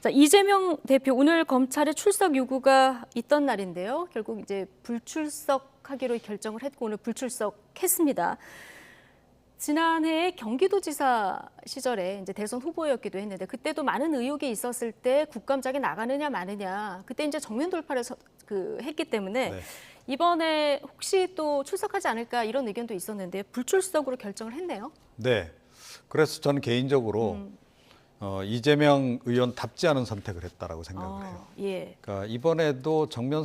자, 이재명 대표 오늘 검찰에 출석 요구가 있던 날인데요. 결국 이제 불출석하기로 결정을 했고 오늘 불출석했습니다. 지난해 경기도지사 시절에 이제 대선 후보였기도 했는데 그때도 많은 의혹이 있었을 때 국감장에 나가느냐 마느냐 그때 이제 정면 돌파를 했기 때문에 네. 이번에 혹시 또 출석하지 않을까 이런 의견도 있었는데 불출석으로 결정을 했네요. 네. 그래서 저는 개인적으로 이재명 의원답지 않은 선택을 했다라고 생각을 해요. 예. 그러니까 이번에도 정면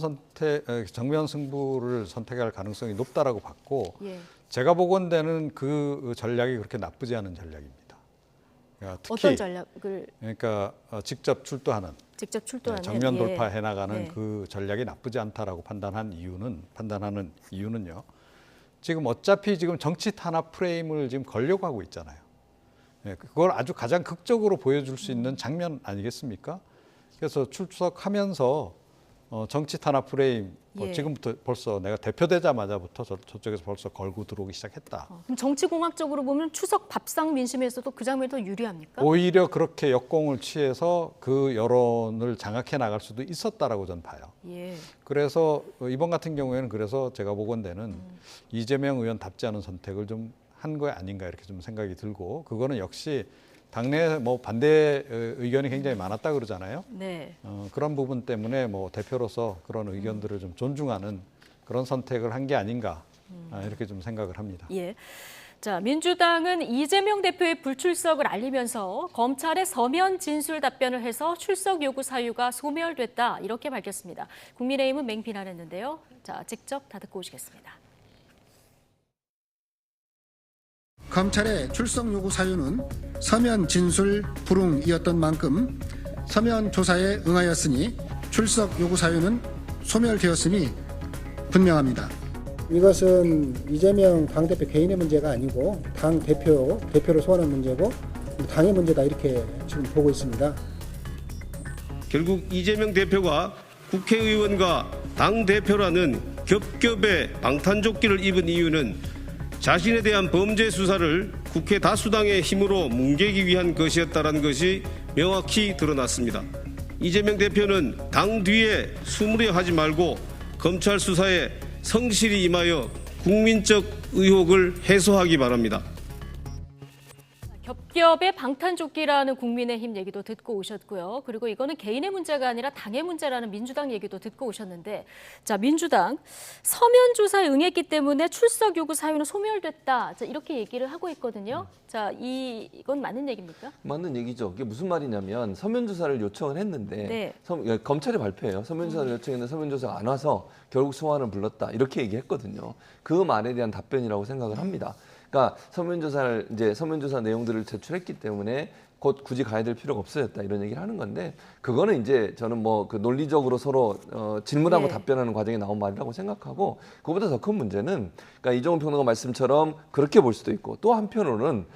승부를 선택할 가능성이 높다라고 봤고 예. 제가 보건대는 그 전략이 그렇게 나쁘지 않은 전략입니다. 그러니까 특히 어떤 전략을? 그러니까 직접 출두하는 정면 돌파해 나가는 네. 그 전략이 나쁘지 않다라고 판단하는 이유는요. 지금 어차피 지금 정치 탄압 프레임을 지금 걸려고 하고 있잖아요. 그걸 아주 가장 극적으로 보여줄 수 있는 장면 아니겠습니까? 그래서 출석하면서 정치 탄압 프레임 지금부터 벌써 내가 대표되자마자부터 저쪽에서 벌써 걸고 들어오기 시작했다. 그럼 정치공학적으로 보면 추석 밥상 민심에서도 그 장면이 더 유리합니까? 오히려 그렇게 역공을 취해서 그 여론을 장악해 나갈 수도 있었다라고 저는 봐요. 예. 그래서 이번 같은 경우에는 그래서 제가 보건대는 이재명 의원답지 않은 선택을 좀 한 거 아닌가 이렇게 좀 생각이 들고 그거는 역시 당내 뭐 반대 의견이 굉장히 많았다 그러잖아요. 네. 그런 부분 때문에 뭐 대표로서 그런 의견들을 좀 존중하는 그런 선택을 한 게 아닌가 이렇게 좀 생각을 합니다. 예. 자, 민주당은 이재명 대표의 불출석을 알리면서 검찰에 서면 진술 답변을 해서 출석 요구 사유가 소멸됐다 이렇게 밝혔습니다. 국민의힘은 맹비난했는데요. 자, 직접 다 듣고 오시겠습니다. 검찰의 출석 요구 사유는 서면 진술 불응이었던 만큼 서면 조사에 응하였으니 출석 요구 사유는 소멸되었음이 분명합니다. 이것은 이재명 당대표 개인의 문제가 아니고 당 대표를 소환한 문제고 당의 문제다 이렇게 지금 보고 있습니다. 결국 이재명 대표가 국회의원과 당 대표라는 겹겹의 방탄조끼를 입은 이유는 자신에 대한 범죄 수사를 국회 다수당의 힘으로 뭉개기 위한 것이었다는 것이 명확히 드러났습니다. 이재명 대표는 당 뒤에 숨으려 하지 말고 검찰 수사에 성실히 임하여 국민적 의혹을 해소하기 바랍니다. 겹겹의 방탄조끼라는 국민의힘 얘기도 듣고 오셨고요. 그리고 이거는 개인의 문제가 아니라 당의 문제라는 민주당 얘기도 듣고 오셨는데 자, 민주당 서면 조사에 응했기 때문에 출석 요구 사유는 소멸됐다. 자, 이렇게 얘기를 하고 있거든요. 자, 이건 맞는 얘기입니까? 맞는 얘기죠. 이게 무슨 말이냐면 서면 조사를 요청을 했는데 네. 검찰의 발표예요. 서면 조사를 요청했는데 서면 조사가 안 와서 결국 소환을 불렀다. 이렇게 얘기했거든요. 그 말에 대한 답변이라고 생각을 합니다. 그러니까 서면조사 내용들을 제출했기 때문에 곧 굳이 가야 될 필요가 없어졌다 이런 얘기를 하는 건데 그거는 이제 저는 뭐 그 논리적으로 서로 질문하고 답변하는 과정에 나온 말이라고 생각하고 그보다 더 큰 문제는 그러니까 이종훈 평론가 말씀처럼 그렇게 볼 수도 있고 또 한편으로는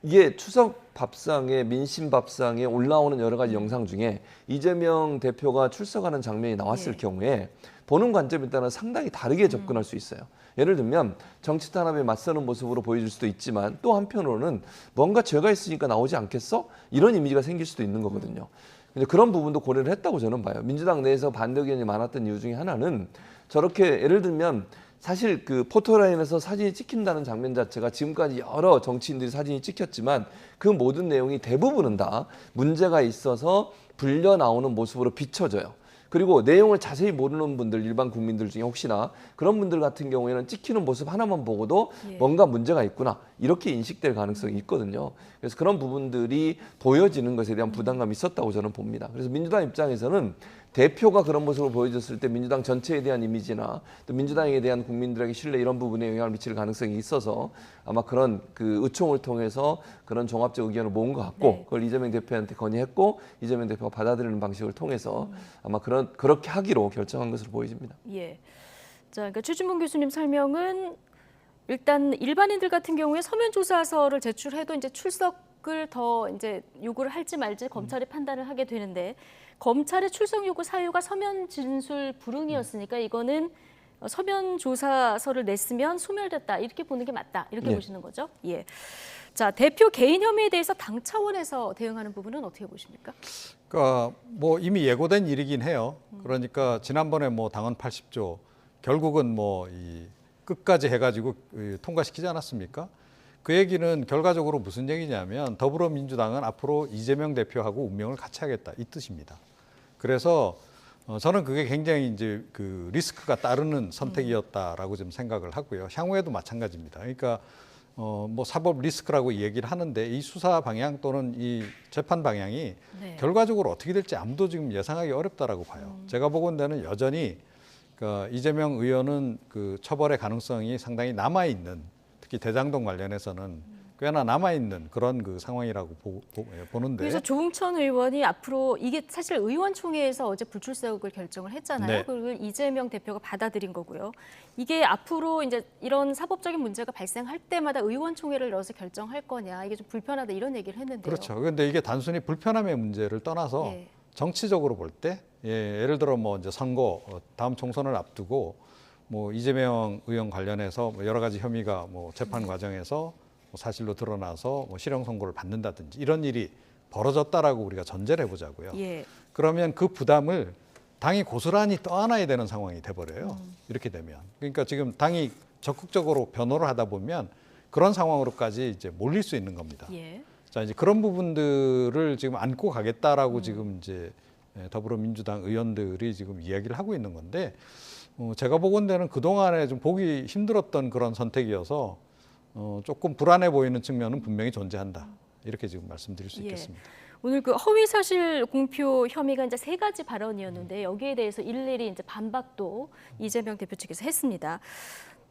이게 추석 밥상에 민심 밥상에 올라오는 여러 가지 영상 중에 이재명 대표가 출석하는 장면이 나왔을 경우에 보는 관점에 따라 상당히 다르게 접근할 수 있어요. 예를 들면 정치 탄압에 맞서는 모습으로 보여줄 수도 있지만 또 한편으로는 뭔가 죄가 있으니까 나오지 않겠어? 이런 이미지가 생길 수도 있는 거거든요. 근데 그런 부분도 고려를 했다고 저는 봐요. 민주당 내에서 반대 의견이 많았던 이유 중에 하나는 저렇게 예를 들면 사실 그 포토라인에서 사진이 찍힌다는 장면 자체가 지금까지 여러 정치인들이 사진이 찍혔지만 그 모든 내용이 대부분은 다 문제가 있어서 불려 나오는 모습으로 비춰져요. 그리고 내용을 자세히 모르는 분들, 일반 국민들 중에 혹시나 그런 분들 같은 경우에는 찍히는 모습 하나만 보고도 뭔가 문제가 있구나 이렇게 인식될 가능성이 있거든요. 그래서 그런 부분들이 보여지는 것에 대한 부담감이 있었다고 저는 봅니다. 그래서 민주당 입장에서는 대표가 그런 모습을 보여줬을 때 민주당 전체에 대한 이미지나 또 민주당에 대한 국민들에게 신뢰 이런 부분에 영향을 미칠 가능성이 있어서 아마 그런 그 의총을 통해서 그런 종합적 의견을 모은 것 같고 그걸 이재명 대표한테 건의했고 이재명 대표가 받아들이는 방식을 통해서 아마 그렇게 하기로 결정한 것으로 보여집니다. 예. 자, 그러니까 최준봉 교수님 설명은 일단 일반인들 같은 경우에 서면 조사서를 제출해도 이제 출석을 더 이제 요구를 할지 말지 검찰이 판단을 하게 되는데 검찰의 출석 요구 사유가 서면 진술 불응이었으니까 이거는 서면 조사서를 냈으면 소멸됐다 이렇게 보는 게 맞다 이렇게 보시는 거죠? 예. 자, 대표 개인 혐의에 대해서 당 차원에서 대응하는 부분은 어떻게 보십니까? 그러니까 뭐 이미 예고된 일이긴 해요. 그러니까 지난번에 뭐 당헌 80조 결국은 뭐 이 끝까지 해가지고 통과시키지 않았습니까? 그 얘기는 결과적으로 무슨 얘기냐면 더불어민주당은 앞으로 이재명 대표하고 운명을 같이 하겠다 이 뜻입니다. 그래서 저는 그게 굉장히 이제 그 리스크가 따르는 선택이었다라고 좀 생각을 하고요. 향후에도 마찬가지입니다. 그러니까 뭐 사법 리스크라고 얘기를 하는데 이 수사 방향 또는 이 재판 방향이 네. 결과적으로 어떻게 될지 아무도 지금 예상하기 어렵다라고 봐요. 제가 보건대는 여전히 그러니까 이재명 의원은 그 처벌의 가능성이 상당히 남아 있는, 특히 대장동 관련해서는 꽤나 남아 있는 그런 그 상황이라고 보는데. 그래서 조응천 의원이 앞으로 이게 사실 의원총회에서 어제 불출석을 결정을 했잖아요. 네. 그걸 이재명 대표가 받아들인 거고요. 이게 앞으로 이제 이런 사법적인 문제가 발생할 때마다 의원총회를 열어서 결정할 거냐, 이게 좀 불편하다 이런 얘기를 했는데요. 그렇죠. 그런데 이게 단순히 불편함의 문제를 떠나서 예. 정치적으로 볼 때, 예를 들어 뭐 이제 선거 다음 총선을 앞두고 뭐 이재명 의원 관련해서 뭐 여러 가지 혐의가 뭐 재판 과정에서 뭐 사실로 드러나서 뭐 실형 선고를 받는다든지 이런 일이 벌어졌다라고 우리가 전제를 해보자고요. 예. 그러면 그 부담을 당이 고스란히 떠안아야 되는 상황이 돼버려요. 이렇게 되면. 그러니까 지금 당이 적극적으로 변호를 하다 보면 그런 상황으로까지 이제 몰릴 수 있는 겁니다. 예. 자, 이제 그런 부분들을 지금 안고 가겠다라고 지금 이제 더불어민주당 의원들이 지금 이야기를 하고 있는 건데, 제가 보건대는 그동안에 좀 보기 힘들었던 그런 선택이어서 조금 불안해 보이는 측면은 분명히 존재한다. 이렇게 지금 말씀드릴 수 예. 있겠습니다. 오늘 그 허위사실 공표 혐의가 이제 3가지 발언이었는데 여기에 대해서 일일이 이제 반박도 이재명 대표 측에서 했습니다.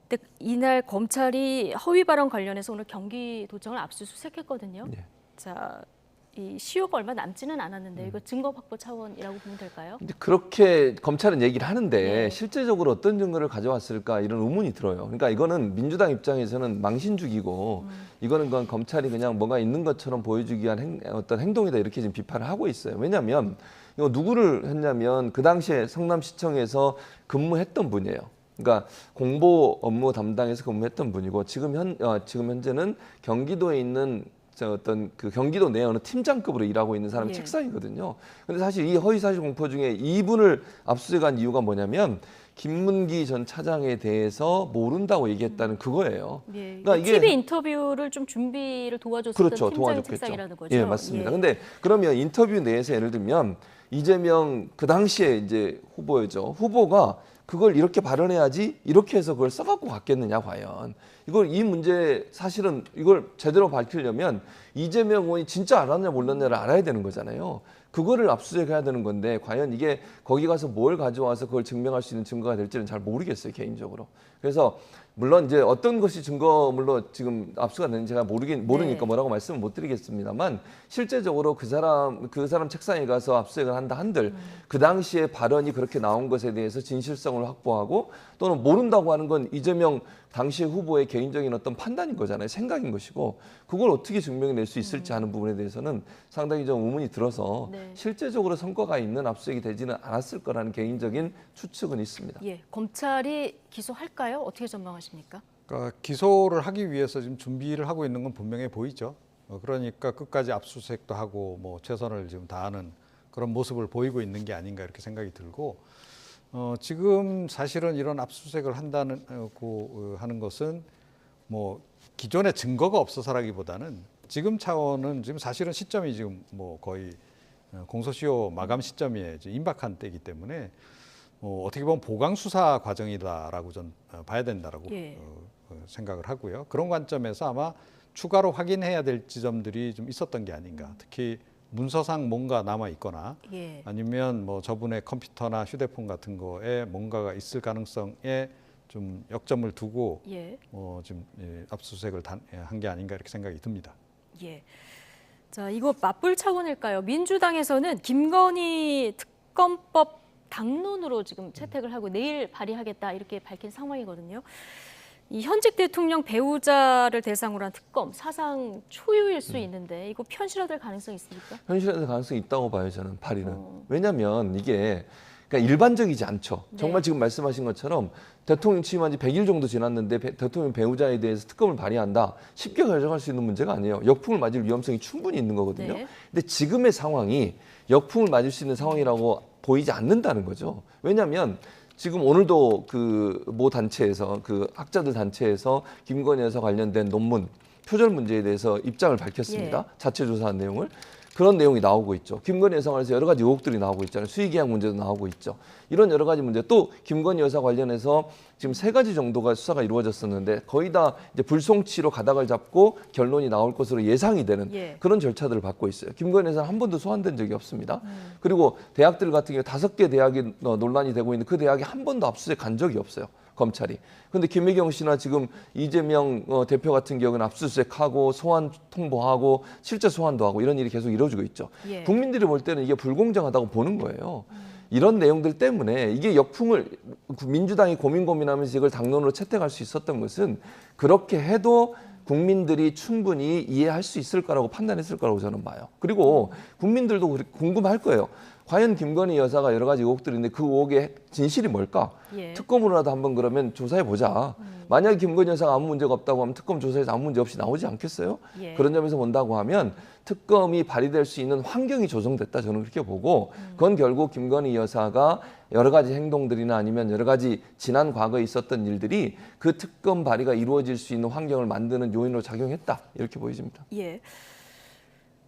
근데 이날 검찰이 허위 발언 관련해서 오늘 경기도청을 압수수색했거든요. 네. 자, 이 시효가 얼마 남지는 않았는데 이거 증거 확보 차원이라고 보면 될까요? 근데 그렇게 검찰은 얘기를 하는데 네. 실제적으로 어떤 증거를 가져왔을까 이런 의문이 들어요. 그러니까 이거는 민주당 입장에서는 망신주기고 이거는 그건 검찰이 그냥 뭐가 있는 것처럼 보여주기 위한 어떤 행동이다 이렇게 지금 비판을 하고 있어요. 왜냐하면 이거 누구를 했냐면 그 당시에 성남시청에서 근무했던 분이에요. 그러니까 공보 업무 담당에서 근무했던 분이고 지금 현재는 경기도에 있는 어떤 그 경기도 내 어느 팀장급으로 일하고 있는 사람의 예. 책상이거든요. 근데 사실 이 허위사실 공표 중에 이분을 압수수색한 이유가 뭐냐면 김문기 전 차장에 대해서 모른다고 얘기했다는 그거예요. 예. 그러니까 이게 TV 인터뷰를 좀 준비를 도와줬었던 그렇죠, 팀장의 도와줬겠죠. 책상이라는 거죠. 예, 맞습니다. 예. 근데 그러면 인터뷰 내에서 예를 들면 이재명 그 당시에 이제 후보였죠. 후보가 그걸 이렇게 발언해야지 이렇게 해서 그걸 써갖고 갔겠느냐 과연. 이걸 이 문제 사실은 이걸 제대로 밝히려면 이재명 의원이 진짜 알았냐 몰랐냐를 알아야 되는 거잖아요. 그거를 압수수색해야 되는 건데 과연 이게 거기 가서 뭘 가져와서 그걸 증명할 수 있는 증거가 될지는 잘 모르겠어요 개인적으로. 그래서 물론 이제 어떤 것이 증거물로 지금 압수가 되는지 제가 모르니까 네. 뭐라고 말씀을 못 드리겠습니다만 실제적으로 그 사람 책상에 가서 압수수색을 한다 한들 그 당시에 발언이 그렇게 나온 것에 대해서 진실성을 확보하고 또는 모른다고 하는 건 이재명 당시 후보의 개인적인 어떤 판단인 거잖아요. 생각인 것이고 그걸 어떻게 증명해낼 수 있을지 하는 부분에 대해서는 상당히 좀 의문이 들어서 네. 실제적으로 성과가 있는 압수수색이 되지는 않았을 거라는 개인적인 추측은 있습니다. 예. 검찰이 기소할까요? 어떻게 전망하십니까? 그러니까 기소를 하기 위해서 지금 준비를 하고 있는 건 분명해 보이죠. 그러니까 끝까지 압수수색도 하고 뭐 최선을 지금 다하는 그런 모습을 보이고 있는 게 아닌가 이렇게 생각이 들고 지금 사실은 이런 압수수색을 한다고 하는 것은 뭐 기존에 증거가 없어서라기보다는 지금 차원은 지금 사실은 시점이 지금 뭐 거의 공소시효 마감 시점에 임박한 때이기 때문에 어떻게 보면 보강 수사 과정이다라고 전 봐야 된다라고 예. 생각을 하고요. 그런 관점에서 아마 추가로 확인해야 될 지점들이 좀 있었던 게 아닌가. 특히 문서상 뭔가 남아 있거나 예. 아니면 뭐 저분의 컴퓨터나 휴대폰 같은 거에 뭔가가 있을 가능성에 좀 역점을 두고 예. 지금 압수수색을 한 게 아닌가 이렇게 생각이 듭니다. 예. 자, 이거 맞불 차원일까요? 민주당에서는 김건희 특검법 당론으로 지금 채택을 하고 내일 발의하겠다 이렇게 밝힌 상황이거든요. 이 현직 대통령 배우자를 대상으로 한 특검 사상 초유일 수 있는데 이거 현실화될 가능성이 있습니까? 현실화될 가능성이 있다고 봐요 저는 발의는. 왜냐하면 이게 그러니까 일반적이지 않죠. 네. 정말 지금 말씀하신 것처럼 대통령 취임한 지 100일 정도 지났는데 대통령 배우자에 대해서 특검을 발의한다. 쉽게 결정할 수 있는 문제가 아니에요. 역풍을 맞을 위험성이 충분히 있는 거거든요. 네. 근데 지금의 상황이 역풍을 맞을 수 있는 상황이라고 보이지 않는다는 거죠. 왜냐하면 지금 오늘도 그 모 단체에서 그 학자들 단체에서 김건희 여사 관련된 논문 표절 문제에 대해서 입장을 밝혔습니다. 예. 자체 조사한 내용을. 그런 내용이 나오고 있죠. 김건희 여사 관련해서 여러 가지 의혹들이 나오고 있잖아요. 수의계약 문제도 나오고 있죠. 이런 여러 가지 문제. 또 김건희 여사 관련해서 지금 3가지 정도가 수사가 이루어졌었는데 거의 다 이제 불송치로 가닥을 잡고 결론이 나올 것으로 예상이 되는 예. 그런 절차들을 받고 있어요. 김건희 여사는 한 번도 소환된 적이 없습니다. 그리고 대학들 같은 경우 5개 대학이 논란이 되고 있는데 그 대학이 한 번도 압수수색 간 적이 없어요. 검찰이. 그런데 김혜경 씨나 지금 이재명 대표 같은 경우는 압수수색하고 소환 통보하고 실제 소환도 하고 이런 일이 계속 이루어지고 있죠. 예. 국민들이 볼 때는 이게 불공정하다고 보는 거예요. 이런 내용들 때문에 이게 역풍을 민주당이 고민하면서 이걸 당론으로 채택할 수 있었던 것은 그렇게 해도 국민들이 충분히 이해할 수 있을 거라고 판단했을 거라고 저는 봐요. 그리고 국민들도 궁금할 거예요. 과연 김건희 여사가 여러 가지 의혹들이 있는데 그 의혹의 진실이 뭘까? 예. 특검으로라도 한번 그러면 조사해 보자. 만약에 김건희 여사가 아무 문제가 없다고 하면 특검 조사에서 아무 문제 없이 나오지 않겠어요? 예. 그런 점에서 본다고 하면 특검이 발의될 수 있는 환경이 조성됐다 저는 그렇게 보고 그건 결국 김건희 여사가 여러 가지 행동들이나 아니면 여러 가지 지난 과거에 있었던 일들이 그 특검 발의가 이루어질 수 있는 환경을 만드는 요인으로 작용했다 이렇게 보여집니다. 예.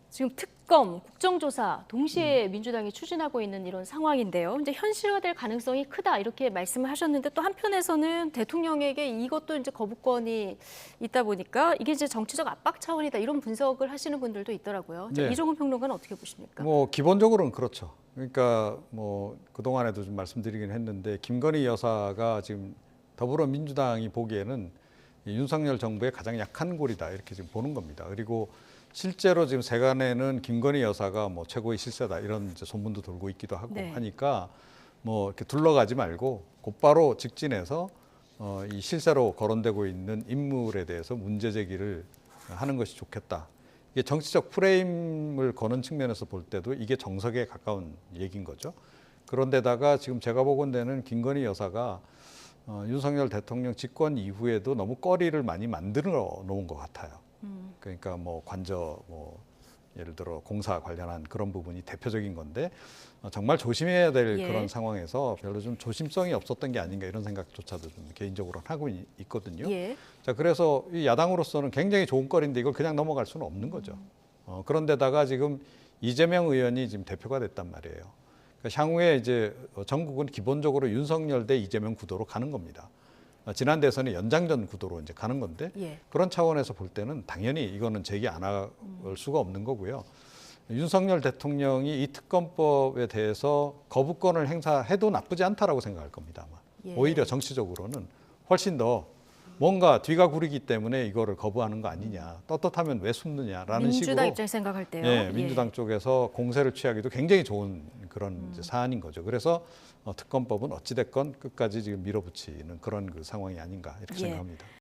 지금 특검, 국정조사 동시에 민주당이 추진하고 있는 이런 상황인데요. 이제 현실화될 가능성이 크다 이렇게 말씀을 하셨는데 또 한편에서는 대통령에게 이것도 이제 거부권이 있다 보니까 이게 이제 정치적 압박 차원이다 이런 분석을 하시는 분들도 있더라고요. 자, 네. 이종훈 평론가는 어떻게 보십니까? 뭐 기본적으로는 그렇죠. 그러니까 뭐 그동안에도 좀 말씀드리긴 했는데 김건희 여사가 지금 더불어민주당이 보기에는 이 윤석열 정부의 가장 약한 골이다 이렇게 지금 보는 겁니다. 그리고 실제로 지금 세간에는 김건희 여사가 뭐 최고의 실세다 이런 이제 소문도 돌고 있기도 하고 네. 하니까 뭐 이렇게 둘러가지 말고 곧바로 직진해서 이 실세로 거론되고 있는 인물에 대해서 문제 제기를 하는 것이 좋겠다. 이게 정치적 프레임을 거는 측면에서 볼 때도 이게 정석에 가까운 얘기인 거죠. 그런데다가 지금 제가 보건대는 김건희 여사가 윤석열 대통령 집권 이후에도 너무 거리를 많이 만들어 놓은 것 같아요. 그러니까 뭐 관저 뭐 예를 들어 공사 관련한 그런 부분이 대표적인 건데 정말 조심해야 될 예. 그런 상황에서 별로 좀 조심성이 없었던 게 아닌가 이런 생각조차도 좀 개인적으로는 하고 있거든요. 예. 자, 그래서 이 야당으로서는 굉장히 좋은 거리인데 이걸 그냥 넘어갈 수는 없는 거죠. 그런데다가 지금 이재명 의원이 지금 대표가 됐단 말이에요. 그러니까 향후에 이제 전국은 기본적으로 윤석열 대 이재명 구도로 가는 겁니다. 지난 대선의 연장전 구도로 이제 가는 건데 예. 그런 차원에서 볼 때는 당연히 이거는 제기 안 할 수가 없는 거고요. 윤석열 대통령이 이 특검법에 대해서 거부권을 행사해도 나쁘지 않다라고 생각할 겁니다. 아마. 예. 오히려 정치적으로는 훨씬 더 뭔가 뒤가 구리기 때문에 이거를 거부하는 거 아니냐. 떳떳하면 왜 숨느냐라는 민주당 식으로 입장 생각할 때요. 예, 민주당 쪽에서 공세를 취하기도 굉장히 좋은 그런 이제 사안인 거죠. 그래서 특검법은 어찌됐건 끝까지 지금 밀어붙이는 그런 그 상황이 아닌가 이렇게 예. 생각합니다.